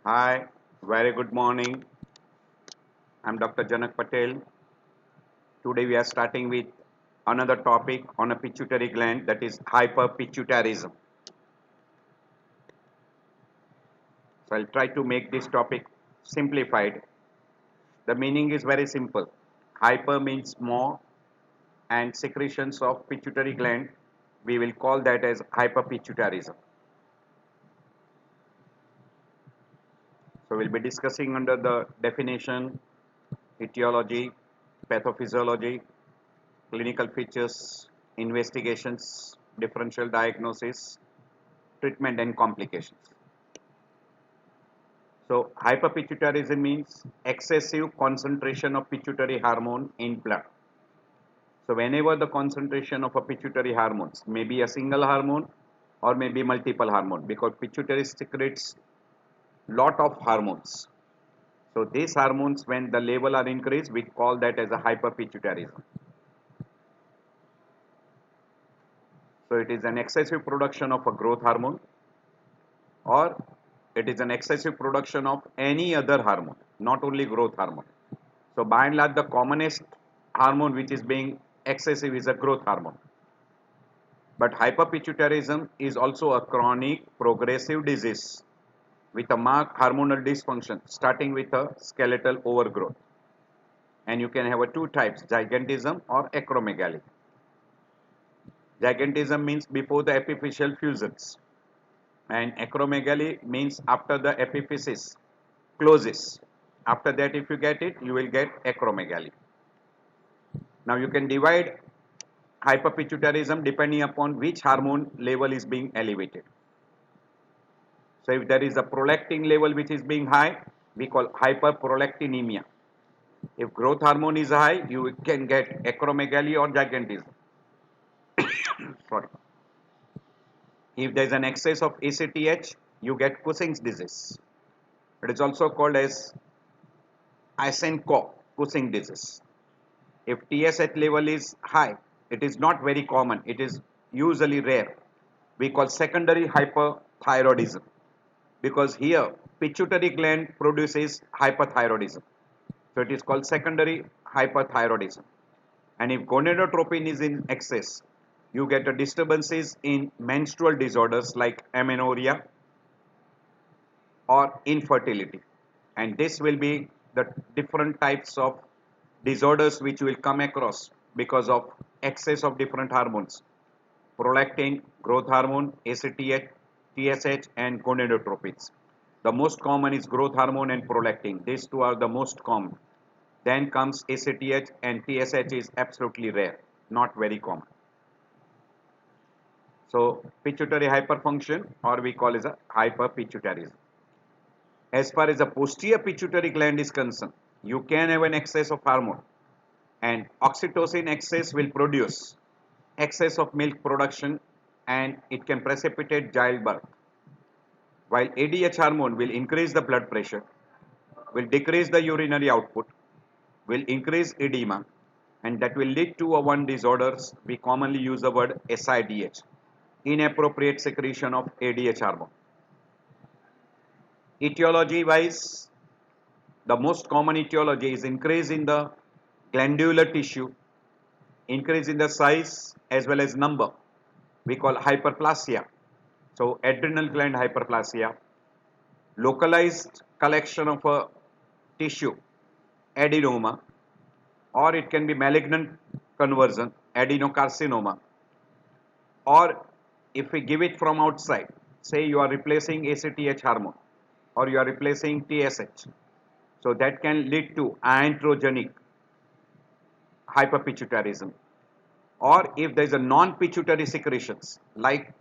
Hi, very good morning. I'm Dr. Janak Patel. Today we are starting with another topic on a pituitary gland, that is hyperpituitarism. So I'll try to make this topic simplified. The meaning is very simple. Hyper means more and secretions of pituitary gland, we will call that as hyperpituitarism. So we'll be discussing under the definition, etiology, pathophysiology, clinical features, investigations, differential diagnosis, treatment and complications. So hyperpituitarism means excessive concentration of pituitary hormone in blood. So whenever the concentration of a pituitary hormones may be a single hormone or maybe multiple hormone, because pituitary secretes lot of hormones. So these hormones, when the level are increased, we call that as a hyperpituitarism. So it is an excessive production of a growth hormone, or it is an excessive production of any other hormone, not only growth hormone. So by and large, the commonest hormone which is being excessive is a growth hormone. But hyperpituitarism is also a chronic progressive disease with a marked hormonal dysfunction starting with a skeletal overgrowth. And you can have a two types, gigantism or acromegaly. Gigantism means before the epiphyseal fusions, and acromegaly means after the epiphysis closes. After that, if you get it, you will get acromegaly. Now you can divide hyperpituitarism depending upon which hormone level is being elevated. So if there is a prolactin level which is being high, we call hyperprolactinemia. If growth hormone is high, you can get acromegaly or gigantism. Sorry. If there is an excess of ACTH, you get Cushing's disease. It is also called as Eisenhower-Cushing disease. If TSH level is high, it is not very common. It is usually rare. We call secondary hyperthyroidism, because here pituitary gland produces hyperthyroidism. So it is called secondary hyperthyroidism. And if gonadotropin is in excess, you get a disturbances in menstrual disorders like amenorrhea or infertility. And this will be the different types of disorders which you will come across because of excess of different hormones: prolactin, growth hormone, ACTH, TSH, and gonadotropins. The most common is growth hormone and prolactin. These two are the most common. Then comes ACTH, and TSH is absolutely rare, not very common. So pituitary hyperfunction, or we call it a hyperpituitarism. As far as the posterior pituitary gland is concerned, you can have an excess of hormone, and oxytocin excess will produce excess of milk production, and it can precipitate childbirth. While ADH hormone will increase the blood pressure, will decrease the urinary output, will increase edema, and that will lead to a one disorders. We commonly use the word SIDH, inappropriate secretion of ADH hormone. Etiology wise, the most common etiology is increase in the glandular tissue, increase in the size as well as number. We call hyperplasia. So adrenal gland hyperplasia, localized collection of a tissue, adenoma, or it can be malignant conversion, adenocarcinoma, or if we give it from outside, say you are replacing ACTH hormone or you are replacing TSH, so that can lead to iatrogenic hyperpituitarism. Or if there is a non-pituitary secretions, like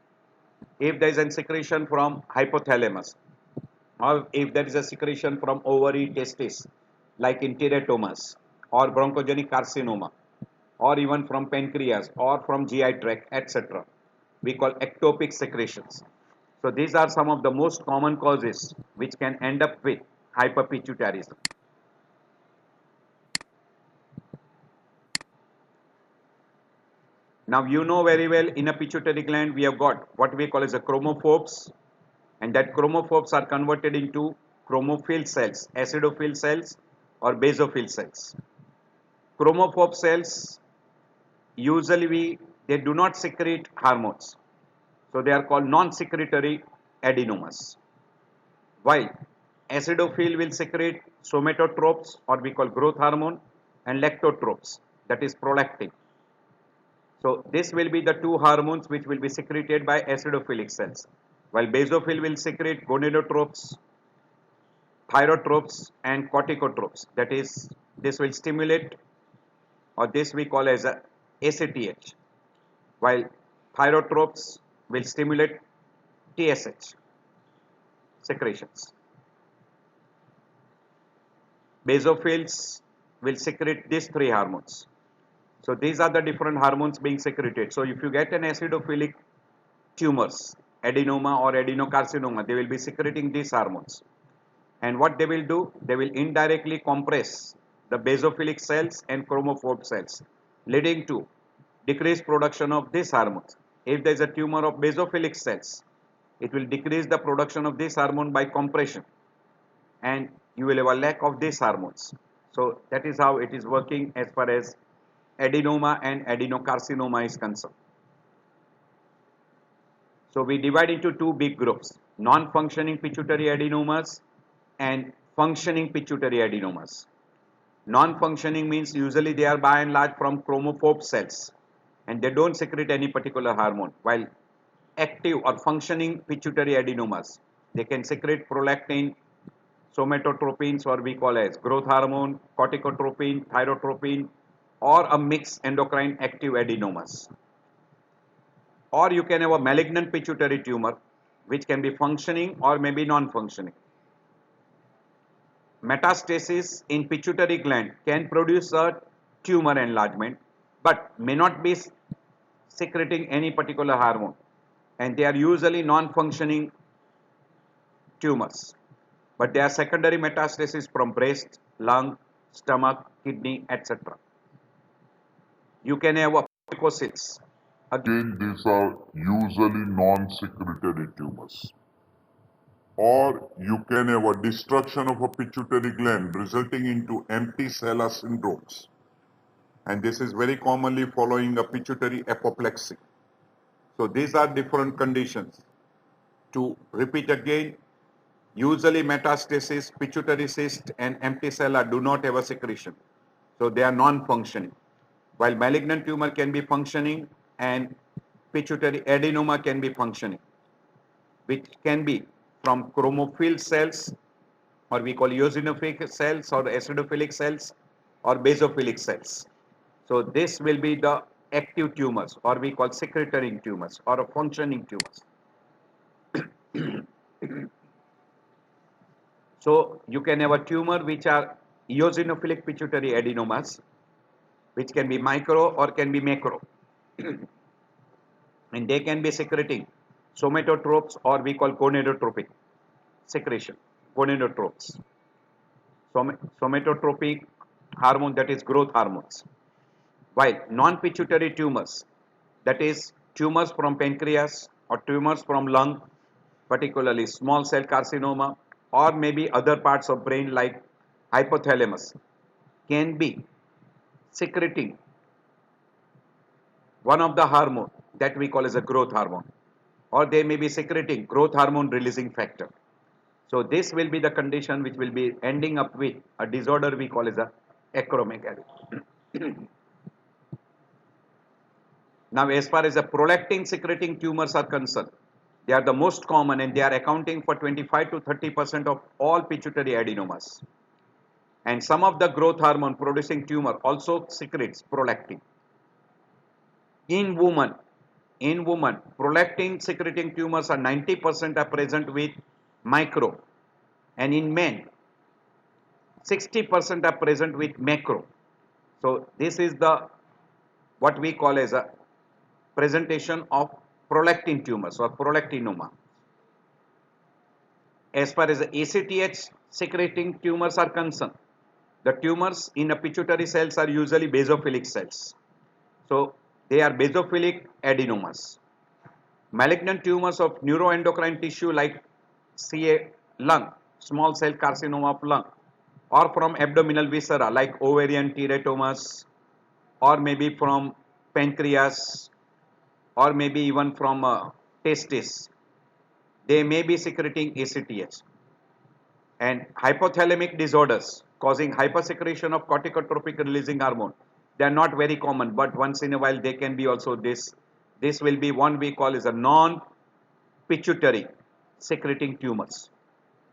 if there is a secretion from hypothalamus, or if there is a secretion from ovary testis, like in teratomas or bronchogenic carcinoma, or even from pancreas or from GI tract, etc. We call ectopic secretions. So these are some of the most common causes which can end up with hyperpituitarism. Now you know very well, in a pituitary gland we have got what we call as a chromophores, and that chromophores are converted into chromophil cells, acidophil cells or basophil cells. Chromophobe cells usually they do not secrete hormones. So they are called non-secretory adenomas. While acidophil will secrete somatotropes or we call growth hormone and lactotropes, that is prolactin. So this will be the two hormones which will be secreted by acidophilic cells. While basophil will secrete gonadotropes, thyrotropes and corticotropes. That is, this will stimulate or this we call as a ACTH. While thyrotropes will stimulate TSH secretions. Basophils will secrete these three hormones. So these are the different hormones being secreted. So if you get an acidophilic tumors, adenoma or adenocarcinoma, they will be secreting these hormones. And what they will do, they will indirectly compress the basophilic cells and chromophobe cells, leading to decreased production of these hormones. If there is a tumor of basophilic cells, it will decrease the production of this hormone by compression, and you will have a lack of these hormones. So that is how it is working as far as adenoma and adenocarcinoma is concerned. So we divide into two big groups, non-functioning pituitary adenomas and functioning pituitary adenomas. Non-functioning means usually they are by and large from chromophobe cells and they don't secrete any particular hormone, while active or functioning pituitary adenomas, they can secrete prolactin, somatotropins or we call as growth hormone, corticotropin, thyrotropin or a mixed endocrine active adenomas. Or you can have a malignant pituitary tumor which can be functioning or maybe non-functioning. Metastasis in pituitary gland can produce a tumor enlargement but may not be secreting any particular hormone, and they are usually non-functioning tumors, but they are secondary metastasis from breast, lung, stomach, kidney, etc. You can have a mucosis. Again, these are usually non-secretory tumors. Or you can have a destruction of a pituitary gland resulting into empty sella syndromes. And this is very commonly following a pituitary apoplexy. So these are different conditions. To repeat again, usually metastasis, pituitary cyst and empty sella do not have a secretion. So they are non-functioning. While malignant tumor can be functioning and pituitary adenoma can be functioning, which can be from chromophil cells or we call eosinophilic cells or acidophilic cells or basophilic cells. So this will be the active tumors or we call secretory tumors or functioning tumors. So you can have a tumor which are eosinophilic pituitary adenomas, which can be micro or can be macro. And they can be secreting somatotropes or we call gonadotropic secretion, gonadotropes. Somatotropic hormone, that is growth hormones. While non-pituitary tumors, that is tumors from pancreas or tumors from lung, particularly small cell carcinoma or maybe other parts of brain like hypothalamus, can be secreting one of the hormone that we call as a growth hormone, or they may be secreting growth hormone releasing factor. So this will be the condition which will be ending up with a disorder we call as a acromegaly. Now as far as the prolactin secreting tumors are concerned, they are the most common and they are accounting for 25 to 30% of all pituitary adenomas. And some of the growth hormone producing tumor also secretes prolactin. In women, prolactin secreting tumors are 90% are present with micro, and in men 60% are present with macro. So this is the what we call as a presentation of prolactin tumors or prolactinoma. As far as the ACTH secreting tumors are concerned, the tumors in the pituitary cells are usually basophilic cells. So they are basophilic adenomas. Malignant tumors of neuroendocrine tissue like CA lung, small cell carcinoma of lung, or from abdominal viscera like ovarian teratomas, or maybe from pancreas, or maybe even from testis, they may be secreting ACTH. And hypothalamic disorders causing hypersecretion of corticotropic releasing hormone, they are not very common, but once in a while they can be also this. This will be one we call as a non-pituitary secreting tumors,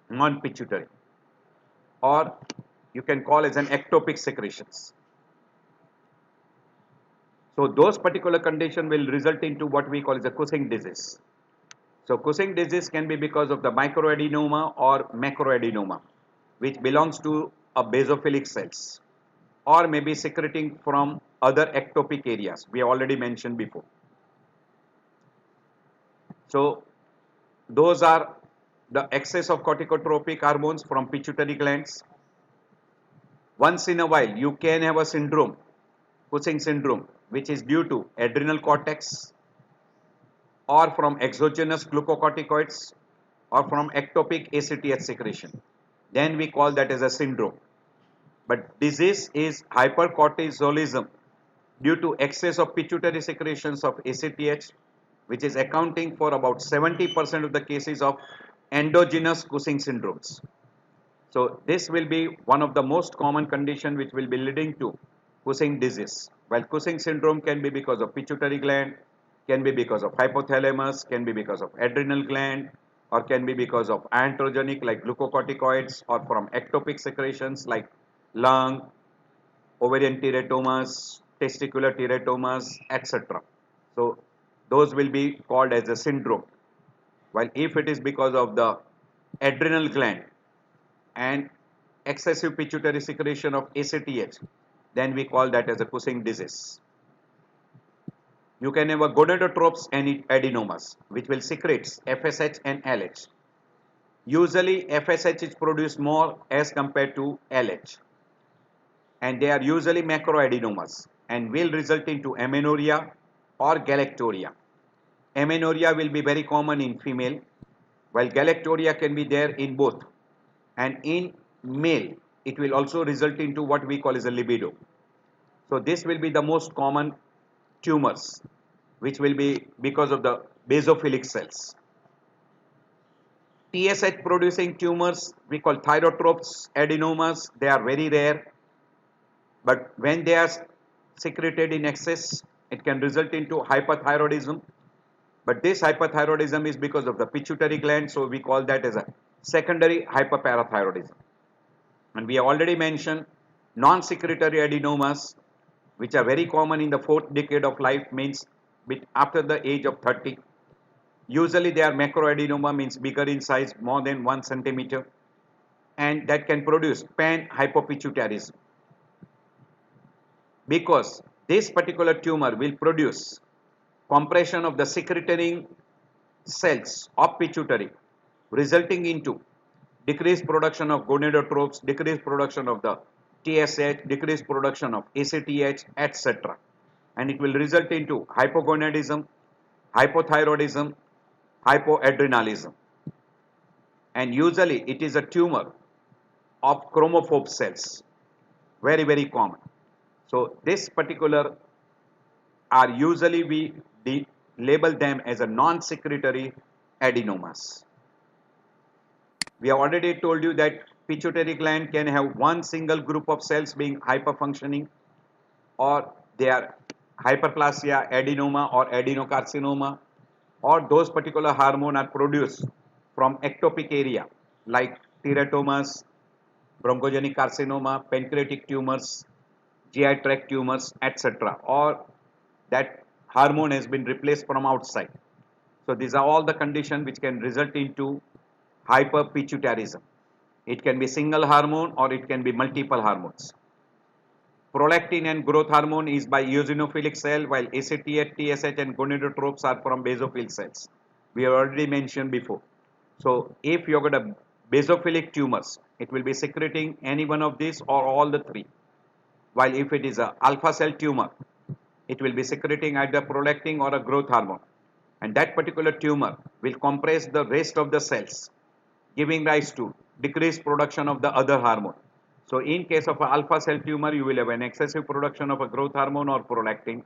non-pituitary, or you can call as an ectopic secretions. So those particular condition will result into what we call as a Cushing disease. So Cushing disease can be because of the microadenoma or macroadenoma, which belongs to a basophilic cells, or maybe secreting from other ectopic areas we already mentioned before. So those are the excess of corticotropic hormones from pituitary glands. Once in a while you can have a syndrome, Cushing syndrome, which is due to adrenal cortex, or from exogenous glucocorticoids, or from ectopic ACTH secretion. Then we call that as a syndrome. But disease is hypercortisolism due to excess of pituitary secretions of ACTH, which is accounting for about 70% of the cases of endogenous Cushing syndromes. So this will be one of the most common condition which will be leading to Cushing disease. While Cushing syndrome can be because of pituitary gland, can be because of hypothalamus, can be because of adrenal gland, or can be because of iatrogenic like glucocorticoids, or from ectopic secretions like lung, ovarian teratomas, testicular teratomas, etc. So those will be called as a syndrome. While if it is because of the adrenal gland and excessive pituitary secretion of ACTH, then we call that as a Cushing disease. You can have a gonadotropes and adenomas, which will secrete FSH and LH. Usually FSH is produced more as compared to LH, and they are usually macroadenomas and will result into amenorrhea or galactorrhea. Amenorrhea will be very common in female, while galactorrhea can be there in both. And in male, it will also result into what we call as a libido. So this will be the most common tumors, which will be because of the basophilic cells. TSH producing tumors we call thyrotropes adenomas. They are very rare, but when they are secreted in excess, it can result into hyperthyroidism. But this hyperthyroidism is because of the pituitary gland, so we call that as a secondary hyperparathyroidism. And we have already mentioned non-secretory adenomas, which are very common in the fourth decade of life, means after the age of 30. Usually they are macroadenoma, means bigger in size, more than 1 centimeter, and that can produce panhypopituitarism, because this particular tumor will produce compression of the secretory cells of pituitary, resulting into decreased production of gonadotropes, decreased production of the TSH, decreased production of ACTH, etc. And it will result into hypogonadism, hypothyroidism, hypoadrenalism. And usually it is a tumor of chromophobe cells, very, very common. So this particular are usually we label them as a non-secretory adenomas. We have already told you that pituitary gland can have one single group of cells being hyperfunctioning, or they are hyperplasia, adenoma or adenocarcinoma, or those particular hormone are produced from ectopic area like teratomas, bronchogenic carcinoma, pancreatic tumors, GI tract tumors, etc. or that hormone has been replaced from outside. So these are all the conditions which can result into hyperpituitarism. It can be single hormone or it can be multiple hormones. Prolactin and growth hormone is by eosinophilic cell, while ACTH, TSH and gonadotropes are from basophil cells. We have already mentioned before. So if you have got a basophilic tumors, it will be secreting any one of these or all the three. While if it is a alpha cell tumor, it will be secreting either prolactin or a growth hormone. And that particular tumor will compress the rest of the cells, giving rise to decreased production of the other hormone. So in case of a alpha cell tumor, you will have an excessive production of a growth hormone or prolactin,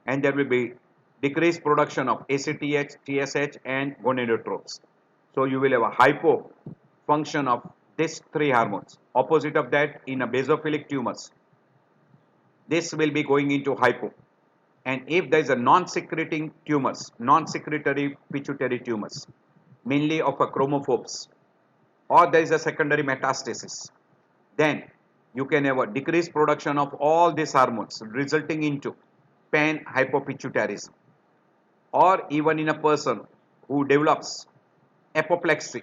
and there will be decreased production of ACTH, TSH, and gonadotropes. So you will have a hypo function of these three hormones. Opposite of that, in a basophilic tumors, this will be going into hypo. And if there is a non-secreting tumors, non-secretory pituitary tumors, mainly of a chromophobes, or there is a secondary metastasis, then you can have a decreased production of all these hormones resulting into pan-hypopituitarism. Or even in a person who develops apoplexy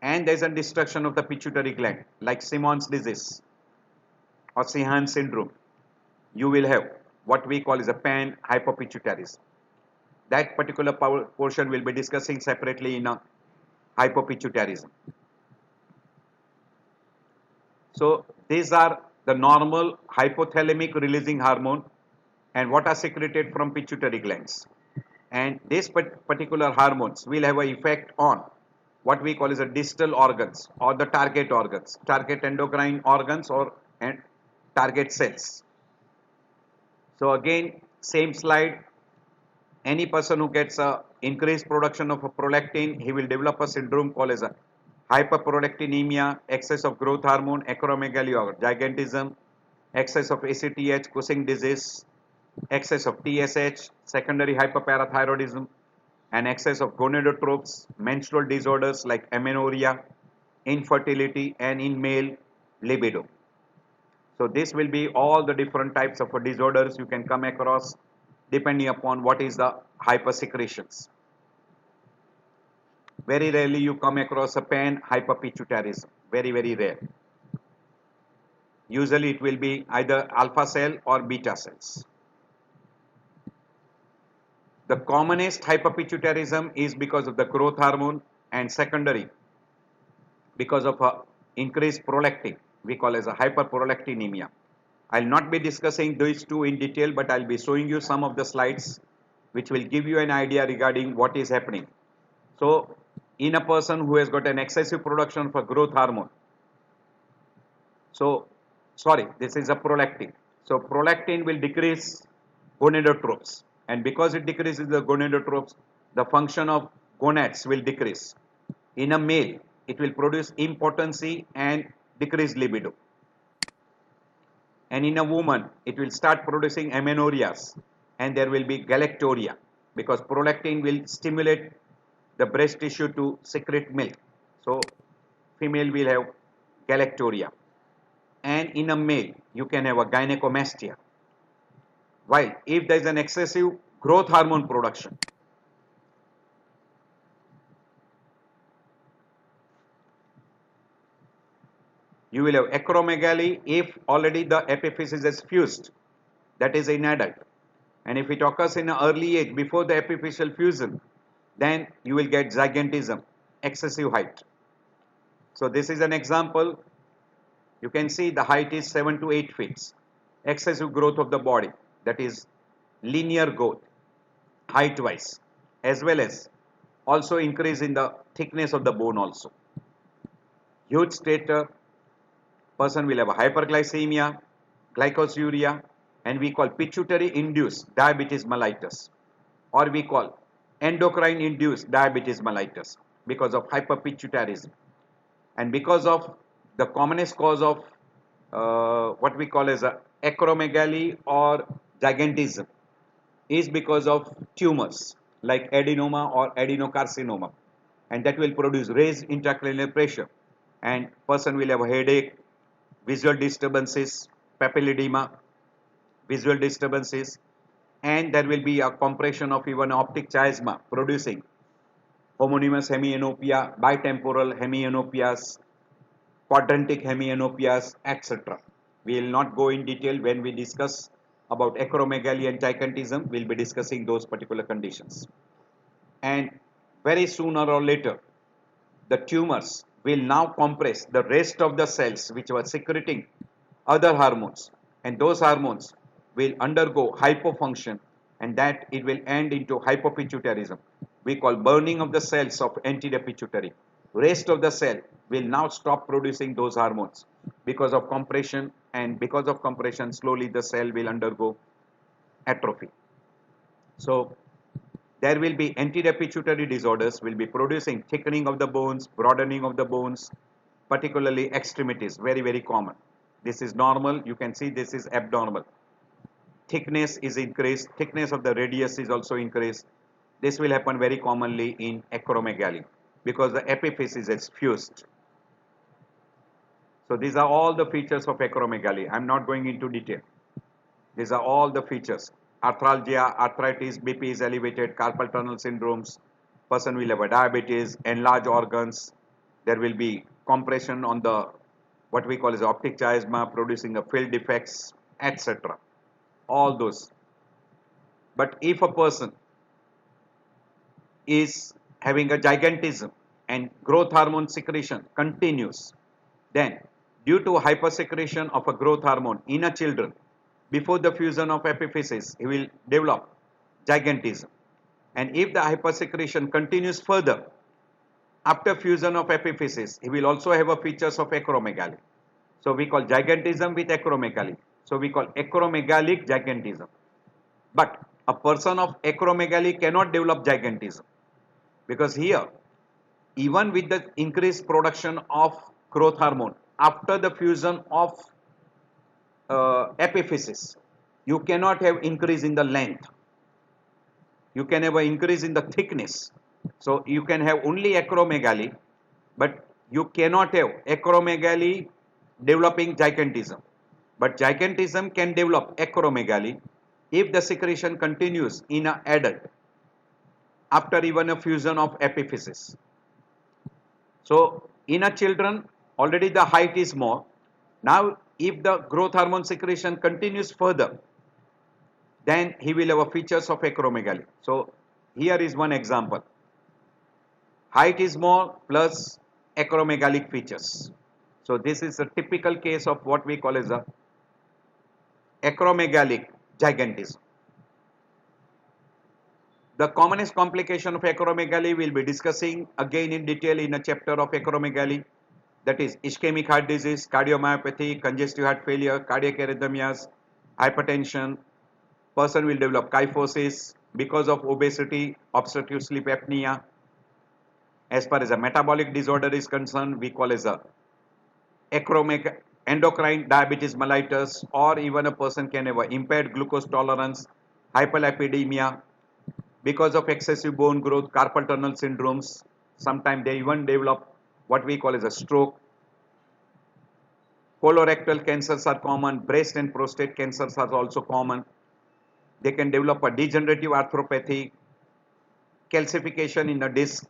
and there is a destruction of the pituitary gland like Simon's disease or Sehan syndrome, you will have what we call is a pan-hypopituitarism. That particular portion will be discussing separately in a hypopituitarism. So these are the normal hypothalamic releasing hormone and what are secreted from pituitary glands. And these particular hormones will have an effect on what we call as a distal organs or the target organs, target endocrine organs or and target cells. So again, same slide. Any person who gets a increased production of a prolactin, he will develop a syndrome called as a hyperprolactinemia, excess of growth hormone, acromegaly or gigantism, excess of ACTH, Cushing disease, excess of TSH, secondary hyperparathyroidism, and excess of gonadotropes, menstrual disorders like amenorrhea, infertility, and in male libido. So this will be all the different types of disorders you can come across depending upon what is the hypersecretions. Very rarely you come across a pan-hyperpituitarism, very, very rare. Usually it will be either alpha cell or beta cells. The commonest hyperpituitarism is because of the growth hormone and secondary because of a increased prolactin, we call as a hyperprolactinemia. I'll not be discussing these two in detail, but I'll be showing you some of the slides which will give you an idea regarding what is happening. So in a person who has got an excessive production for growth hormone, so sorry, this is a prolactin. So prolactin will decrease gonadotropes, and because it decreases the gonadotropes, the function of gonads will decrease. In a male, it will produce impotency and decrease libido. And in a woman, it will start producing amenorrheas and there will be galactorrhea because prolactin will stimulate the breast tissue to secrete milk. So female will have galactorrhea. And in a male, you can have a gynecomastia. While if there is an excessive growth hormone production, you will have acromegaly if already the epiphysis is fused, that is in adult. And if it occurs in an early age before the epiphyseal fusion, then you will get gigantism, excessive height. So this is an example. You can see the height is 7 to 8 feet. Excessive growth of the body, that is linear growth, height wise, as well as also increase in the thickness of the bone also. Huge stature, person will have a hyperglycemia, glycosuria, and we call pituitary induced diabetes mellitus, or we call endocrine induced diabetes mellitus because of hyperpituitarism. And because of the commonest cause of what we call as a acromegaly or gigantism is because of tumors like adenoma or adenocarcinoma, and that will produce raised intracranial pressure, and person will have a headache, visual disturbances, papilledema, visual disturbances, and there will be a compression of even optic chiasma producing homonymous hemianopia, bitemporal hemianopias, quadrantic hemianopias, etc. We will not go in detail when we discuss about acromegaly and gigantism. We will be discussing those particular conditions. And very sooner or later, the tumors will now compress the rest of the cells which were secreting other hormones, and those hormones will undergo hypofunction, and that it will end into hypopituitarism. We call burning of the cells of anterior pituitary. rest of the cell will now stop producing those hormones because of compression, and because of compression slowly the cell will undergo atrophy. So there will be anteropituitary disorders will be producing thickening of the bones, broadening of the bones, particularly extremities, very common. This is normal, you can see this is abnormal. Thickness is increased, thickness of the radius is also increased. This will happen very commonly in acromegaly because the epiphysis is fused. So these are all the features of acromegaly. I am not going into detail. These are all the features. Arthralgia, arthritis, BP is elevated, carpal tunnel syndromes, person will have a diabetes, enlarged organs, there will be compression on the what we call as optic chiasma, producing a field defects, etc. All those. But if a person is having a gigantism and growth hormone secretion continues, then due to hypersecretion of a growth hormone in a children, before the fusion of epiphysis, he will develop gigantism. And if the hypersecretion continues further, after fusion of epiphysis, he will also have a features of acromegaly. So we call gigantism with acromegaly. So we call acromegalic gigantism. But a person of acromegaly cannot develop gigantism because here, even with the increased production of growth hormone after the fusion of epiphysis, you cannot have increase in the length. You can have an increase in the thickness. So you can have only acromegaly, but you cannot have acromegaly developing gigantism. But gigantism can develop acromegaly if the secretion continues in an adult after even a fusion of epiphysis. So in a children, already the height is more. Now if the growth hormone secretion continues further, then he will have a features of acromegaly. So here is one example. Height is more plus acromegalic features. So this is a typical case of what we call as a acromegalic gigantism. The commonest complication of acromegaly we'll be discussing again in detail in a chapter of acromegaly, that is ischemic heart disease, cardiomyopathy, congestive heart failure, cardiac arrhythmias, hypertension. Person will develop kyphosis because of obesity, obstructive sleep apnea. As far as a metabolic disorder is concerned, we call as a endocrine diabetes mellitus, or even a person can have a impaired glucose tolerance, hyperlipidemia, because of excessive bone growth, carpal tunnel syndromes. Sometimes they even develop what we call as a stroke. Colorectal cancers are common, breast and prostate cancers are also common. They can develop a degenerative arthropathy, calcification in the disc,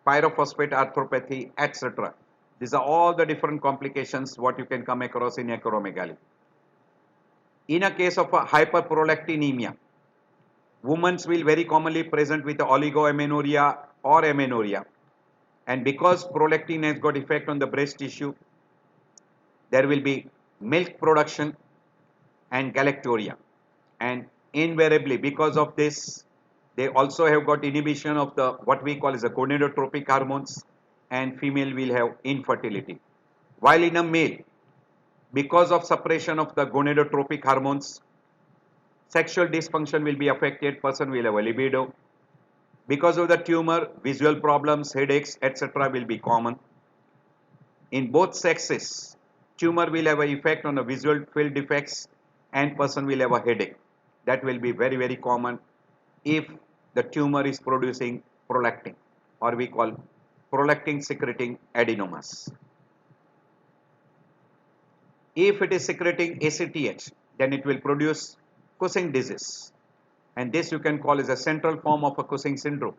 pyrophosphate arthropathy, etc. These are all the different complications what you can come across in acromegaly. In a case of a hyperprolactinemia, women will very commonly present with oligoamenorrhea or amenorrhea, and because prolactin has got effect on the breast tissue, there will be milk production and galactorrhea, and invariably because of this they also have got inhibition of the what we call as the gonadotropic hormones, and female will have infertility. While in a male, because of suppression of the gonadotropic hormones, sexual dysfunction will be affected, person will have a libido. Because of the tumor, visual problems, headaches, etc. will be common. In both sexes, tumor will have an effect on the visual field defects and person will have a headache. That will be very common if the tumor is producing prolactin, or we call prolactin secreting adenomas. If it is secreting ACTH, then it will produce Cushing disease, and this you can call as a central form of a Cushing syndrome.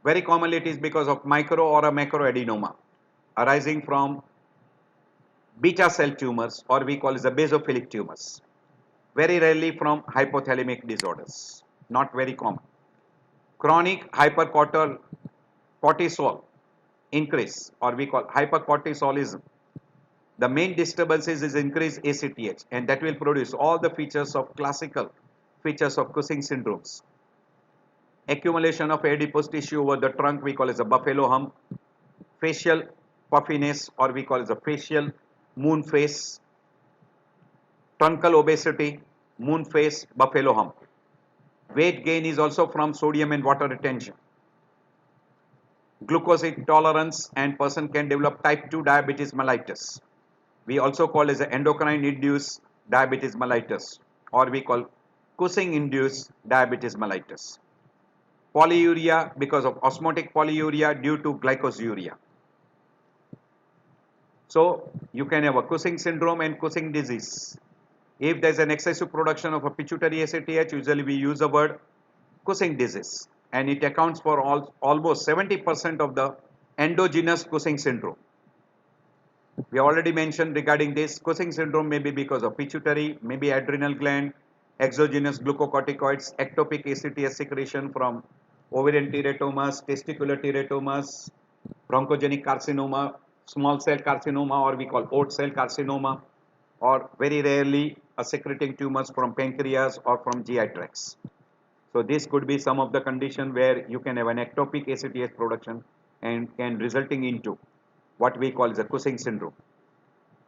Very commonly it is because of micro or a macroadenoma arising from beta cell tumors, or we call as the basophilic tumors. Very rarely from hypothalamic disorders, not very common. Chronic hypercortisol increase, or we call hypercortisolism. The main disturbances is increased ACTH, and that will produce all the features of classical features of Cushing syndromes. Accumulation of adipose tissue over the trunk we call as a buffalo hump. Facial puffiness, or we call as a facial moon face. Truncal obesity, moon face, buffalo hump. Weight gain is also from sodium and water retention. Glucose intolerance, and person can develop type 2 diabetes mellitus. We also call as endocrine induced diabetes mellitus, or we call Cushing induced diabetes mellitus. Polyuria because of osmotic polyuria due to glycosuria. So you can have a Cushing syndrome and Cushing disease. If there is an excessive production of a pituitary ACTH, usually we use the word Cushing disease, and it accounts for almost 70% of the endogenous Cushing syndrome. We already mentioned regarding this, Cushing syndrome may be because of pituitary, maybe adrenal gland, exogenous glucocorticoids, ectopic ACTH secretion from ovarian teratomas, testicular teratomas, bronchogenic carcinoma, small cell carcinoma, or we call oat cell carcinoma, or very rarely a secreting tumors from pancreas or from GI tracts. So this could be some of the condition where you can have an ectopic ACTH production and can resulting into what we call as a Cushing syndrome.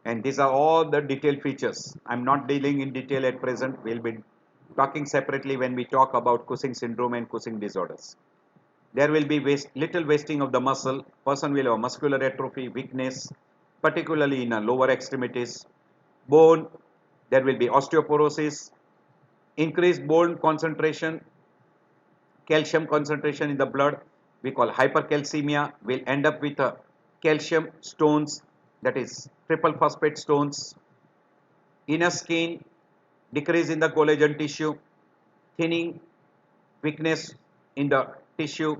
And these are all the detailed features. I'm not dealing in detail at present. We'll be talking separately when we talk about Cushing syndrome and Cushing disorders. There will be little wasting of the muscle. Person will have muscular atrophy, weakness, particularly in the lower extremities. Bone, there will be osteoporosis, increased bone concentration, calcium concentration in the blood, we call hypercalcemia, will end up with a calcium stones, that is triple phosphate stones. Inner skin, decrease in the collagen tissue, thinning, weakness in the tissue.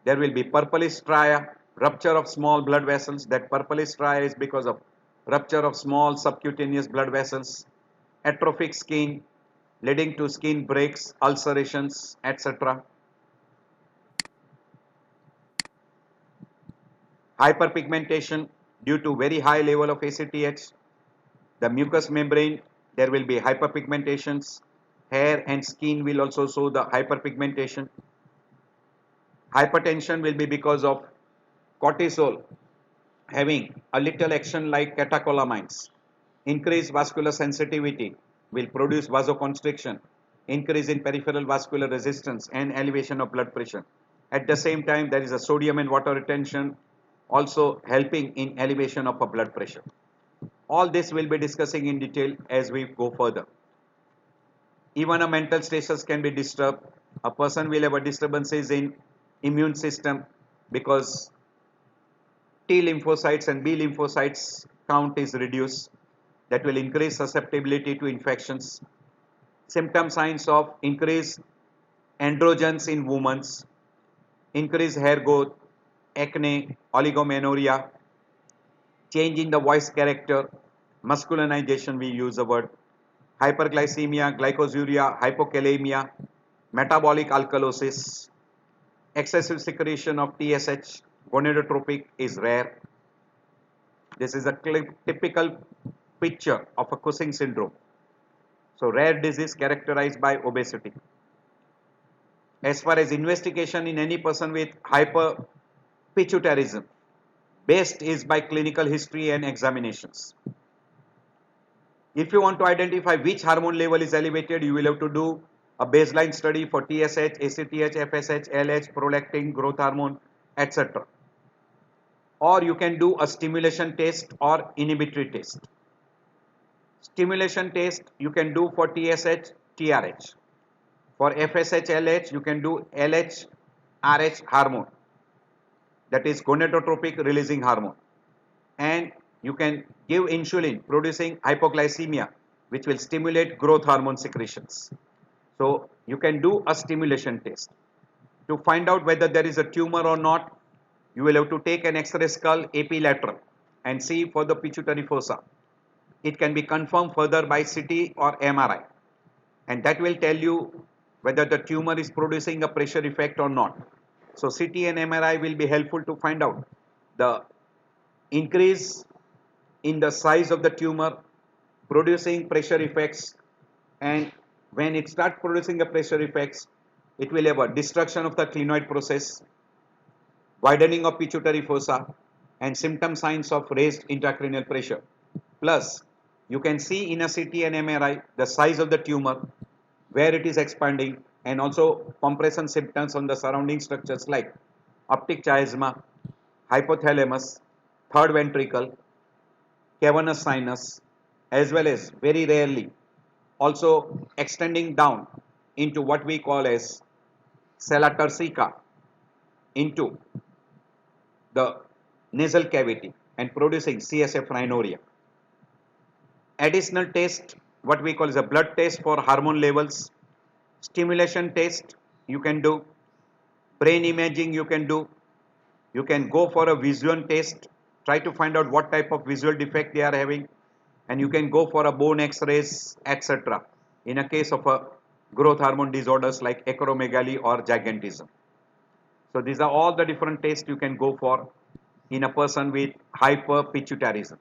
There will be purplish stria, rupture of small blood vessels. That purplish stria is because of rupture of small subcutaneous blood vessels. Atrophic skin, leading to skin breaks, ulcerations, etc. Hyperpigmentation due to very high level of ACTH. The mucous membrane, there will be hyperpigmentations. Hair and skin will also show the hyperpigmentation. Hypertension will be because of cortisol having a little action like catecholamines. Increased vascular sensitivity will produce vasoconstriction, increase in peripheral vascular resistance, and elevation of blood pressure. At the same time, there is a sodium and water retention also helping in elevation of a blood pressure. All this we'll be discussing in detail as we go further. Even a mental status can be disturbed. A person will have a disturbances in immune system because T lymphocytes and B lymphocytes count is reduced. That will increase susceptibility to infections. Symptom signs of increased androgens in women, increased hair growth, acne, oligomenorrhea, change in the voice character, masculinization we use the word, hyperglycemia, glycosuria, hypokalemia, metabolic alkalosis, excessive secretion of TSH, gonadotropic is rare. This is a typical picture of a Cushing syndrome. So rare disease characterized by obesity. As far as investigation in any person with hyperpituitarism, best is by clinical history and examinations. If you want to identify which hormone level is elevated, you will have to do a baseline study for TSH, ACTH, FSH, LH, prolactin, growth hormone, etc. Or you can do a stimulation test or inhibitory test. Stimulation test you can do for TSH, TRH. For FSH, LH, you can do LH, RH hormone, that is gonadotropic releasing hormone, and you can give insulin producing hypoglycemia, which will stimulate growth hormone secretions. So you can do a stimulation test. To find out whether there is a tumor or not, you will have to take an X-ray skull epilateral and see for the pituitary fossa. It can be confirmed further by CT or MRI, and that will tell you whether the tumor is producing a pressure effect or not. So CT and MRI will be helpful to find out the increase in the size of the tumor producing pressure effects, and when it starts producing the pressure effects, It will have a destruction of the clinoid process, widening of pituitary fossa, and symptom signs of raised intracranial pressure. Plus, you can see in a CT and MRI the size of the tumor, where it is expanding, and also compression symptoms on the surrounding structures like optic chiasma, hypothalamus, third ventricle, cavernous sinus, as well as very rarely also extending down into what we call as sella turcica, into the nasal cavity and producing CSF rhinorrhea. Additional test, what we call is a blood test for hormone levels, stimulation test you can do, brain imaging you can do, you can go for a visual test, try to find out what type of visual defect they are having, and you can go for a bone x-rays, etc. in a case of a growth hormone disorders like acromegaly or gigantism. So these are all the different tests you can go for in a person with hyperpituitarism.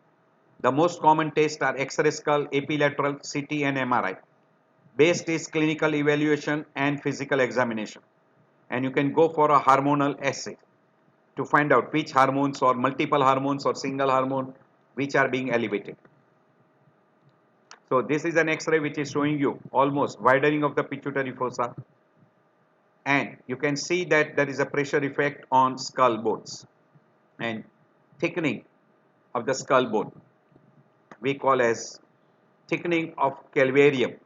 The most common tests are X-ray skull, epilateral, CT and MRI. Best is clinical evaluation and physical examination. And you can go for a hormonal assay to find out which hormones or multiple hormones or single hormone which are being elevated. So this is an X-ray which is showing you almost widening of the pituitary fossa, and you can see that there is a pressure effect on skull bones and thickening of the skull bone we call as thickening of calvarium.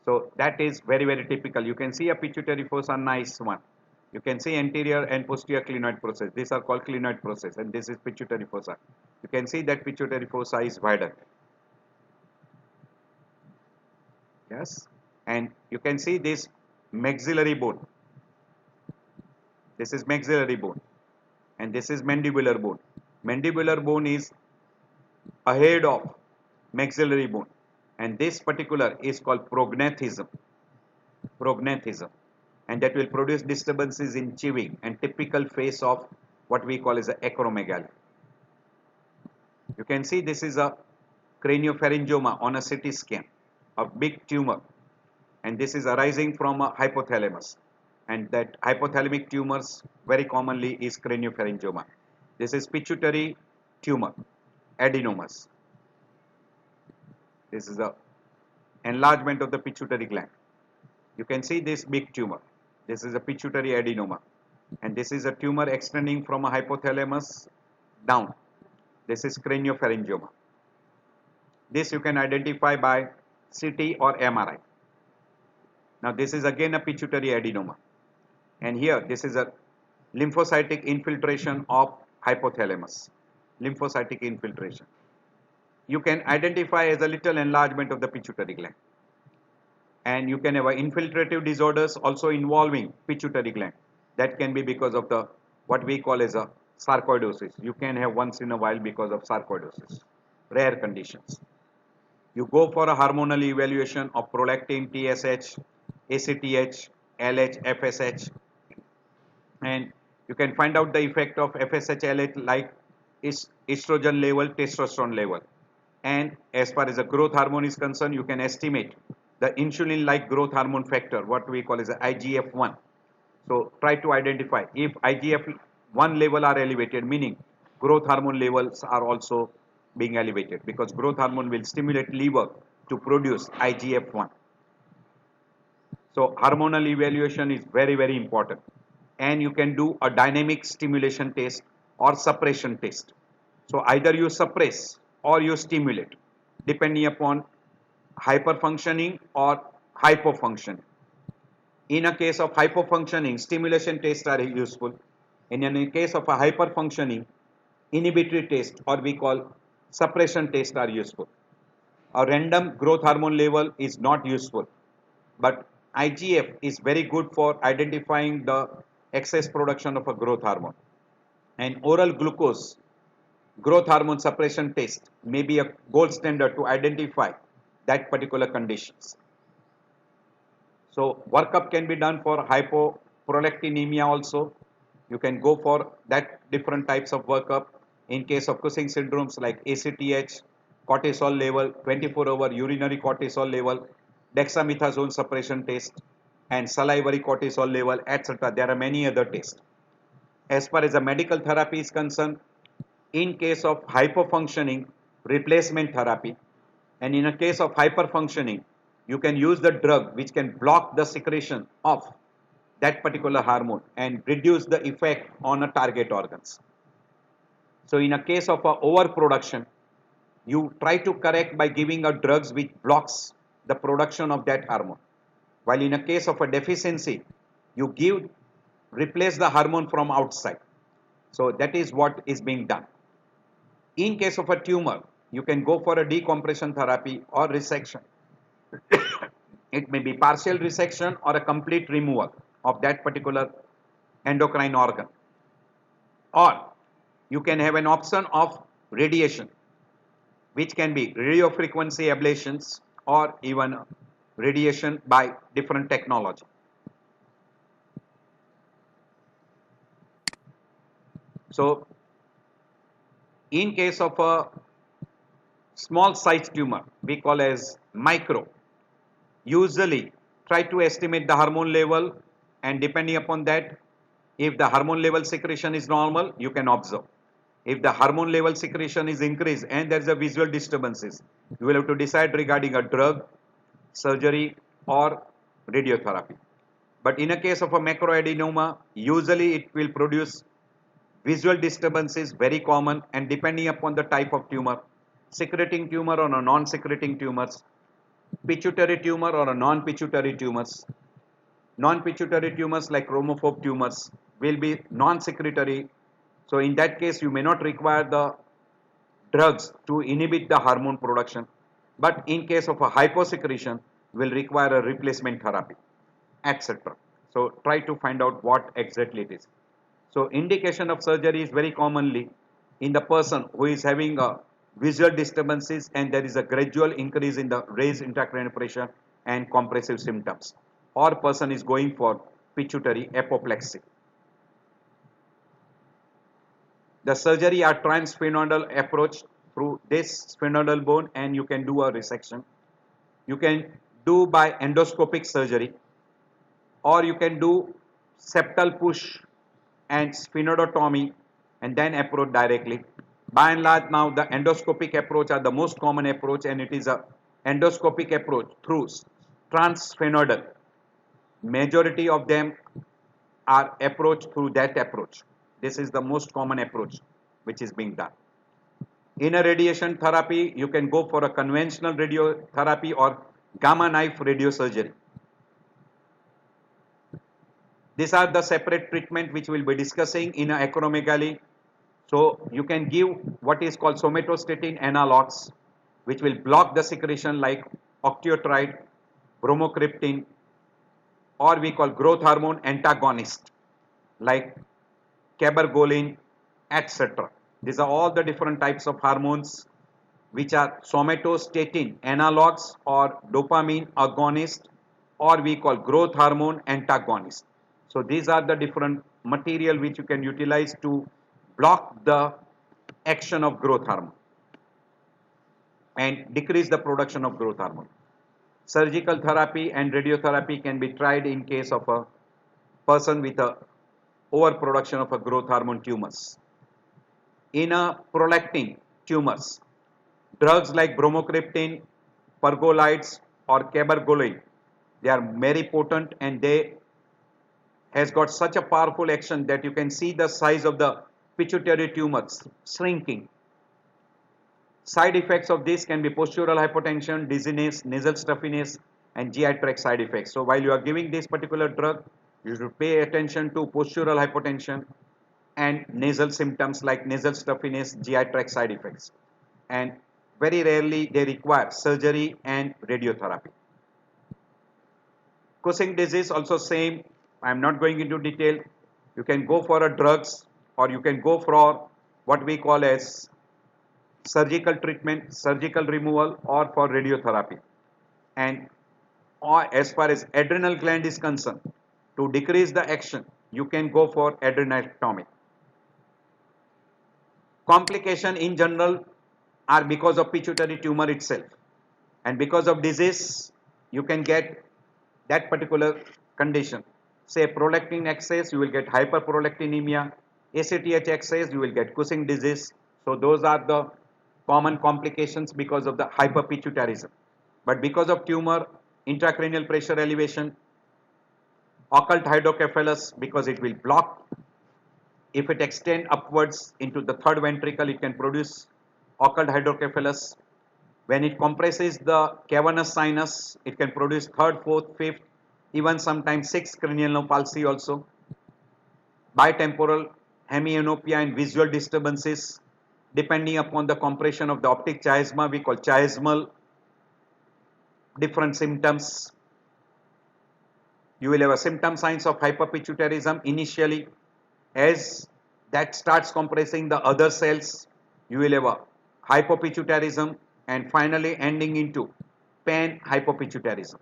So that is very typical. You can see a pituitary fossa, nice one. You can see anterior and posterior clinoid process. These are called clinoid process, and this is pituitary fossa. You can see that pituitary fossa is wider. Yes, and you can see this maxillary bone. This is maxillary bone, and this is mandibular bone. Mandibular bone is ahead of maxillary bone, and this particular is called prognathism. Prognathism, and that will produce disturbances in chewing and typical face of what we call as a acromegaly. You can see this is a craniopharyngioma on a CT scan, a big tumor, and this is arising from a hypothalamus, and that hypothalamic tumors very commonly is craniopharyngioma. This is pituitary tumor, adenomas. This is a enlargement of the pituitary gland. You can see this big tumor. This is a pituitary adenoma, and this is a tumor extending from a hypothalamus down. This is craniopharyngioma. This you can identify by CT or MRI. Now this is again a pituitary adenoma, and here this is a lymphocytic infiltration of hypothalamus. Lymphocytic infiltration. You can identify as a little enlargement of the pituitary gland, and you can have infiltrative disorders also involving pituitary gland. That can be because of the what we call as a sarcoidosis. You can have once in a while because of sarcoidosis, rare conditions. You go for a hormonal evaluation of prolactin, TSH, ACTH, LH, FSH, and you can find out the effect of FSH, LH like estrogen level, testosterone level. And as far as the growth hormone is concerned, you can estimate the insulin like growth hormone factor, what we call as a IGF-1. So try to identify if IGF-1 level are elevated, meaning growth hormone levels are also being elevated, because growth hormone will stimulate liver to produce IGF-1. So hormonal evaluation is very important, and you can do a dynamic stimulation test or suppression test. So either you suppress or you stimulate depending upon hyperfunctioning or hypofunctioning. In a case of hypofunctioning, stimulation tests are useful. In a case of a hyperfunctioning, inhibitory test or we call suppression tests are useful. A random growth hormone level is not useful, but IGF is very good for identifying the excess production of a growth hormone. And oral glucose growth hormone suppression test may be a gold standard to identify that particular conditions. So workup can be done for hypoprolactinemia also. You can go for that different types of workup. In case of Cushing syndromes like ACTH, cortisol level, 24-hour urinary cortisol level, dexamethasone suppression test, and salivary cortisol level, etc. There are many other tests. As far as the medical therapy is concerned, in case of hypofunctioning, replacement therapy, and in a case of hyperfunctioning, you can use the drug which can block the secretion of that particular hormone and reduce the effect on a target organs. So in a case of a overproduction, you try to correct by giving a drugs which blocks the production of that hormone. While in a case of a deficiency, you give replace the hormone from outside. So that is what is being done. In case of a tumor, you can go for a decompression therapy or resection. It may be partial resection or a complete removal of that particular endocrine organ. Or you can have an option of radiation, which can be radiofrequency ablations or even radiation by different technology. So in case of a small size tumor, we call as micro, usually try to estimate the hormone level, and depending upon that, if the hormone level secretion is normal, you can observe. If the hormone level secretion is increased and there is a visual disturbances, you will have to decide regarding a drug, surgery or radiotherapy. But in a case of a macroadenoma, usually it will produce visual disturbances, very common, and depending upon the type of tumor, secreting tumor or a non-secreting tumors, pituitary tumor or a non-pituitary tumors. Non-pituitary tumors like chromophobe tumors will be non-secretory. So in that case, you may not require the drugs to inhibit the hormone production. But in case of a hyposecretion, will require a replacement therapy, etc. So try to find out what exactly it is. So indication of surgery is very commonly in the person who is having a visual disturbances and there is a gradual increase in the raised intracranial pressure and compressive symptoms, or person is going for pituitary apoplexy. The surgery are transsphenoidal approach through this sphenoidal bone, and you can do a resection. You can do by endoscopic surgery, or you can do septal push and sphenoidotomy and then approach directly. By and large, now the endoscopic approach are the most common approach, and it is a endoscopic approach through transsphenoidal. Majority of them are approached through that approach. This is the most common approach which is being done. In a radiation therapy, you can go for a conventional radiotherapy or gamma knife radiosurgery. These are the separate treatment which we will be discussing in acromegaly. So you can give what is called somatostatin analogs, which will block the secretion like octreotide, bromocriptine, or we call growth hormone antagonist like cabergoline, etc. These are all the different types of hormones which are somatostatin analogs or dopamine agonist, or we call growth hormone antagonist. So these are the different material which you can utilize to block the action of growth hormone and decrease the production of growth hormone. Surgical therapy and radiotherapy can be tried in case of a person with a overproduction of a growth hormone tumors. In a prolactin tumors, drugs like bromocriptine, pergolides or cabergoline, they are very potent and they has got such a powerful action that you can see the size of the pituitary tumors shrinking. Side effects of this can be postural hypotension, dizziness, nasal stuffiness and GI tract side effects. So while you are giving this particular drug, you should pay attention to postural hypotension and nasal symptoms like nasal stuffiness, GI tract side effects. And very rarely they require surgery and radiotherapy. Cushing disease also same. I am not going into detail. You can go for a drugs or you can go for what we call as surgical treatment, surgical removal or for radiotherapy. And as far as adrenal gland is concerned, to decrease the action, you can go for adrenectomy. Complication in general are because of pituitary tumor itself, and because of disease you can get that particular condition. Say prolactin excess, you will get hyperprolactinemia. ACTH excess, you will get Cushing disease. So those are the common complications because of the hyperpituitarism. But because of tumor, intracranial pressure elevation, occult hydrocephalus, because it will block. If it extend upwards into the third ventricle, it can produce occult hydrocephalus. When it compresses the cavernous sinus, it can produce third, fourth, fifth, even sometimes sixth cranial nerve palsy also. Bitemporal hemianopia and visual disturbances, depending upon the compression of the optic chiasma, we call chiasmal different symptoms. You will have a symptom signs of hyperpituitarism initially. As that starts compressing the other cells, you will have a hypopituitarism and finally ending into pan-hypopituitarism.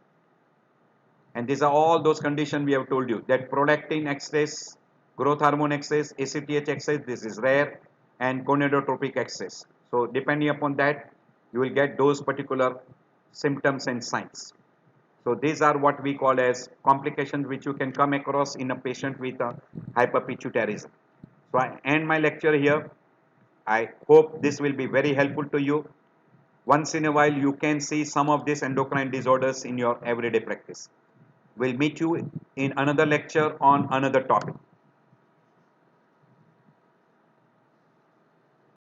And these are all those conditions we have told you, that prolactin excess, growth hormone excess, ACTH excess, this is rare, and gonadotrophic excess. So depending upon that, you will get those particular symptoms and signs. So these are what we call as complications which you can come across in a patient with a hyperpituitarism. So I end my lecture here. I hope this will be very helpful to you. Once in a while you can see some of these endocrine disorders in your everyday practice. We'll meet you in another lecture on another topic.